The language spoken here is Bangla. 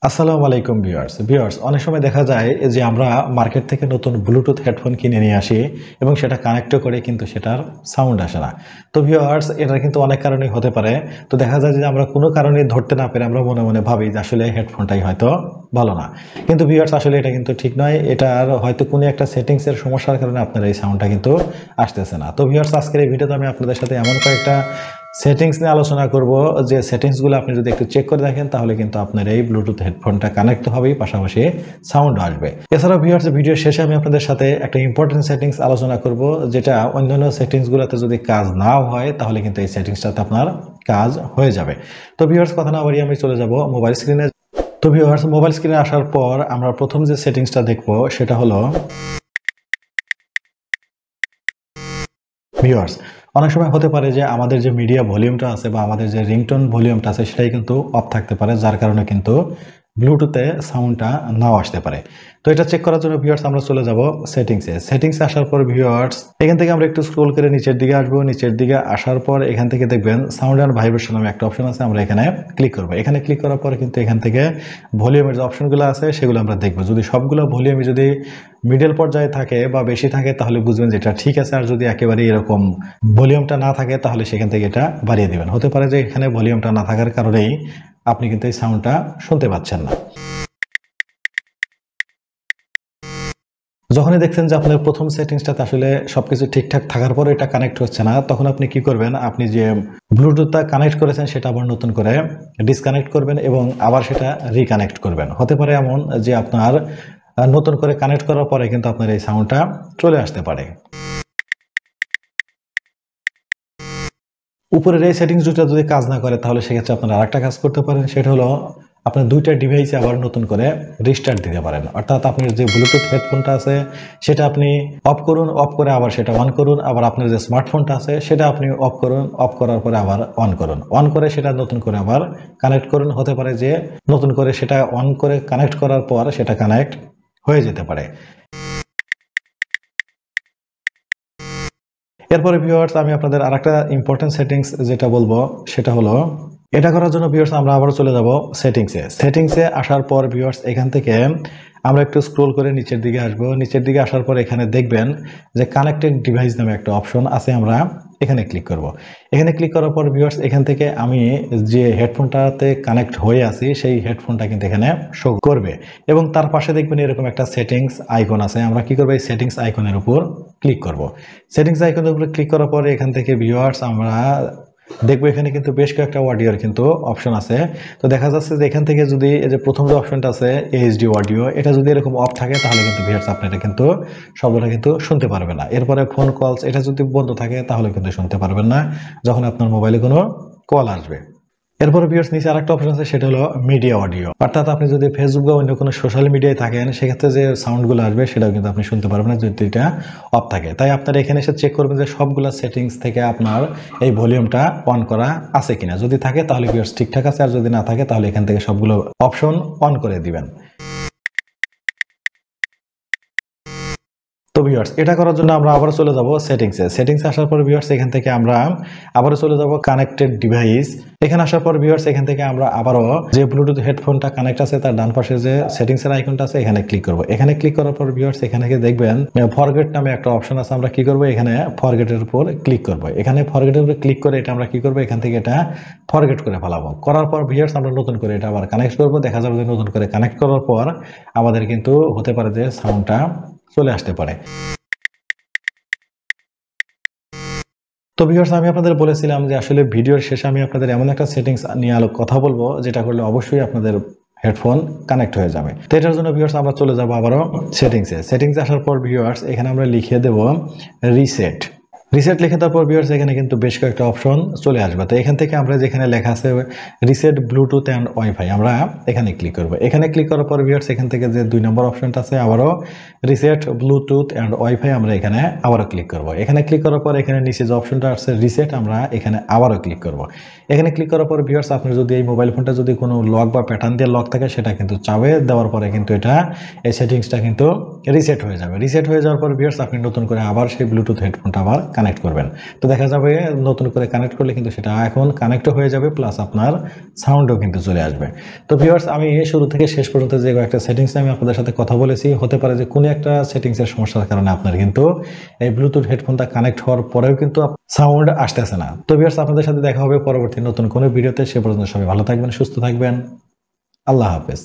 আসসালামু আলাইকুম ভিউয়ার্স অনেক সময় দেখা যায় যে আমরা মার্কেট থেকে নতুন ব্লুটুথ হেডফোন কিনে নিয়ে আসি এবং সেটা কানেক্টও করে কিন্তু সেটার সাউন্ড আসে না। তো ভিউয়ার্স এটা কিন্তু অনেক কারণেই হতে পারে। তো দেখা যায় যে আমরা কোনো কারণে ধরতে না পেরে আমরা মনে মনে ভাবি যে আসলে হেডফোনটাই হয়তো ভালো না। কিন্তু ভিউয়ার্স আসলে এটা কিন্তু ঠিক নয়। এটার হয়তো কোনো একটা সেটিংসের সমস্যার কারণে আপনার এই সাউন্ডটা কিন্তু আসতেছে না। তো ভিউয়ার্স আজকের এই ভিডিওতে আমি আপনাদের সাথে এমন কয়েকটা সেটিংস নিয়ে আলোচনা করব যে সেটিংসগুলো আপনি যদি একটু চেক করে দেখেন তাহলে কিন্তু আপনার এই ব্লুটুথ হেডফোনটা কানেক্ট হবেই, পাশাপাশি সাউন্ড আসবে। এছাড়াও ভিউয়ার্স ভিডিওর শেষে আমি আপনাদের সাথে একটা ইম্পর্টেন্ট সেটিংস আলোচনা করব, যেটা অন্যান্য সেটিংসগুলোতে যদি কাজ নাও হয় তাহলে কিন্তু এই সেটিংসটাতে আপনার কাজ হয়ে যাবে। তো ভিউয়ার্স কথা না বাড়িয়ে আমি চলে যাব মোবাইল স্ক্রিনে। তো ভিউয়ার্স মোবাইল স্ক্রিনে আসার পর আমরা প্রথম যে সেটিংসটা দেখব সেটা হলো ভিউয়ার্স। অনেক সময় হতে পারে যে আমাদের যে মিডিয়া ভলিউমটা আছে বা আমাদের যে রিংটোন ভলিউমটা আছে সেটাই কিন্তু অফ থাকতে পারে, যার কারণে কিন্তু ব্লুটুথে সাউন্ডটা নাও আসতে পারে। তো এটা চেক করার জন্য ভিউয়ার্স আমরা চলে যাব সেটিংসে আসার পর ভিউয়ার্স এখান থেকে আমরা একটু স্ক্রল করে নিচের দিকে আসবো। নিচের দিকে আসার পর এখান থেকে দেখবেন সাউন্ড অ্যান্ড ভাইব্রেশন নামে একটা অপশন আছে, আমরা এখানে ক্লিক করবো। এখানে ক্লিক করার পর কিন্তু এখান থেকে ভলিউমের যে অপশনগুলো আছে সেগুলো আমরা দেখবো। যদি সবগুলো ভলিউমে যদি মিডল পর্যায়ে থাকে বা বেশি থাকে তাহলে বুঝবেন যে এটা ঠিক আছে, আর যদি একেবারে এরকম ভলিউমটা না থাকে তাহলে সেখান থেকে এটা বাড়িয়ে দিবেন। হতে পারে যে এখানে ভলিউমটা না থাকার কারণেই আপনি কিন্তু এই সাউন্ডটা শুনতে পাচ্ছেন না। যখনই দেখছেন যে আপনার প্রথম সেটিংসটাতে আসলে সবকিছু ঠিকঠাক থাকার পরে এটা কানেক্ট হচ্ছে না, তখন আপনি কি করবেন, আপনি যে ব্লুটুথটা কানেক্ট করেছেন সেটা আবার নতুন করে ডিসকানেক্ট করবেন এবং আবার সেটা রিকানেক্ট করবেন। হতে পারে এমন যে আপনার নতুন করে কানেক্ট করার পরে কিন্তু আপনার এই সাউন্ডটা চলে আসতে পারে। উপরের এই সেটিংস দুটো যদি কাজ না করে তাহলে সেক্ষেত্রে আপনারা আরেকটা কাজ করতে পারেন, সেটা হলো আপনার দুইটা ডিভাইসে আবার নতুন করে রিস্টার্ট দিতে পারেন। অর্থাৎ আপনার যে ব্লুটুথ হেডফোনটা আছে সেটা আপনি অফ করুন, অফ করে আবার সেটা অন করুন। আবার আপনার যে স্মার্টফোনটা আছে সেটা আপনি অফ করুন, অফ করার পরে আবার অন করুন, অন করে সেটা নতুন করে আবার কানেক্ট করুন। হতে পারে যে নতুন করে সেটা অন করে কানেক্ট করার পর সেটা কানেক্ট হয়ে যেতে পারে। এরপরে ভিউয়ার্স আমি আপনাদের আরেকটা ইম্পর্টেন্ট সেটিংস যেটা বলবো সেটা হলো, এটা করার জন্য ভিউয়ার্স আমরা আবার চলে যাব সেটিংসে আসার পর ভিউয়ার্স এখান থেকে আমরা একটু স্ক্রল করে নিচের দিকে আসবো। নিচের দিকে আসার পর এখানে দেখবেন যে কানেক্টেড ডিভাইস নামে একটা অপশন আছে, আমরা এখানে ক্লিক করব। এখানে ক্লিক করার পর ভিউয়ার্স এখান থেকে আমি যে হেডফোনটাতে কানেক্ট হয়ে আছি সেই হেডফোনটা কিন্তু এখানে শো করবে এবং তার পাশে দেখবেন এরকম একটা সেটিংস আইকন আছে। আমরা কি করব, এই সেটিংস আইকনের উপর ক্লিক করব। সেটিংস আইকনের উপর ক্লিক করার পরে এখান থেকে ভিউয়ার্স আমরা দেখবো এখানে কিন্তু বেশ কয়েকটা অডিওর কিন্তু অপশন আছে। তো দেখা যাচ্ছে যে এখান থেকে যদি এই যে প্রথম যে অপশনটা আছে এইচডি অডিও, এটা যদি এরকম অফ থাকে তাহলে কিন্তু ভিউয়ার্স আপনারা কিন্তু শব্দটা কিন্তু শুনতে পারবেন না। এরপরে ফোন কলস, এটা যদি বন্ধ থাকে তাহলে কিন্তু শুনতে পারবেন না যখন আপনার মোবাইলে কোনো কল আসবে। এরপরে ভিউয়ার্স নিচে আরেকটা অপশন আছে, সেটা হলো মিডিয়া অডিও। অর্থাৎ আপনি যদি ফেসবুক বা অন্য কোনো সোশ্যাল মিডিয়ায় থাকেন সেক্ষেত্রে যে সাউন্ডগুলো আসবে সেটাও কিন্তু আপনি শুনতে পারবেন না যদি এটা অফ থাকে। তাই আপনারা এখানে এসে চেক করবেন যে সবগুলো সেটিংস থেকে আপনার এই ভলিউমটা অন করা আছে কিনা। যদি থাকে তাহলে ভিউয়ার্স ঠিকঠাক আছে, আর যদি না থাকে তাহলে এখান থেকে সবগুলো অপশন অন করে দিবেন। তো ভিউয়ার্স এটা করার জন্য আমরা আবারও চলে যাব সেটিংসে আসার পর ভিউয়ার্স এখান থেকে আমরা আবারও চলে যাব কানেক্টেড ডিভাইস। এখানে আসার পর ভিউয়ার্স এখান থেকে আমরা আবারও যে ব্লুটুথ হেডফোনটা কানেক্ট আছে তার ডান পাশে যে সেটিংসের আইকনটা আছে এখানে ক্লিক করব। এখানে ক্লিক করার পর ভিউয়ার্স এখানে দেখবেন ফরগেট নামে একটা অপশন আছে, আমরা কি করব, এখানে ফরগেটের উপর ক্লিক করব। এখানে ফরগেটের উপর ক্লিক করে এটা আমরা কি করব, এখান থেকে এটা ফরগেট করে ফেলাবো। করার পর ভিউয়ার্স আমরা নতুন করে এটা আবার কানেক্ট করব। দেখা যাবে যে নতুন করে কানেক্ট করার পর আমাদের কিন্তু হতে পারে যে সাউন্ডটা চলে আসতে পারে। তো ভিউয়ার্স আমি আপনাদের বলেছিলাম যে আসলে ভিডিওর শেষে আমি আপনাদের এমন একটা সেটিংস নিয়ে কথা বলবো যেটা করলে অবশ্যই আপনাদের হেডফোন কানেক্ট হয়ে যাবে। তো এটার জন্য ভিউয়ার্স আমরা চলে যাব আবারও সেটিংসে আসার পর ভিউয়ার্স এখানে আমরা লিখে দেব রিসেট লিখে দেওয়ার পর ভিউয়ার্স এখানে কিন্তু বেশ কয়েকটা অপশন চলে আসবে। তো এখান থেকে আমরা যেখানে লেখা আছে রিসেট ব্লুটুথ অ্যান্ড ওয়াইফাই আমরা এখানে ক্লিক করব। এখানে ক্লিক করার পর ভিউয়ার্স এখান থেকে যে 2 নম্বর অপশনটা আছে আবারও রিসেট ব্লুটুথ অ্যান্ড ওয়াইফাই আমরা এখানে আবারও ক্লিক করব। এখানে ক্লিক করার পর এখানে নিচে যে অপশনটা আছে রিসেট আমরা এখানে আবারও ক্লিক করব। এখানে ক্লিক করার পর ভিউয়ার্স আপনার যদি এই মোবাইল ফোনটা যদি কোনো লক বা প্যাটার্ন দিয়ে লক থাকে সেটা কিন্তু চাপে দেওয়ার পরে কিন্তু এটা এই সেটিংসটা কিন্তু রিসেট হয়ে যাবে। রিসেট হয়ে যাওয়ার পর ভিউয়ার্স আপনি নতুন করে আবার সেই ব্লুটুথ হেডফোনটা আবার কানেক্ট করবেন। তো দেখা যাবে নতুন করে কানেক্ট করলে কিন্তু সেটা এখন কানেক্টও হয়ে যাবে, প্লাস আপনার সাউন্ডও কিন্তু চলে আসবে। তো ভিউয়ার্স, আমি শুরু থেকে শেষ পর্যন্ত যে একটা সেটিংস আমি আপনাদের সাথে কথা বলেছি, হতে পারে যে কোনো একটা সেটিংসের সমস্যার কারণে আপনার কিন্তু এই ব্লুটুথ হেডফোনটা কানেক্ট হওয়ার পরেও কিন্তু সাউন্ড আসতেছে না। তো ভিউয়ার্স, আপনাদের সাথে দেখা হবে পরবর্তী নতুন কোনো ভিডিওতে। সে পর্যন্ত সবাই ভালো থাকবেন, সুস্থ থাকবেন। আল্লাহ হাফেজ।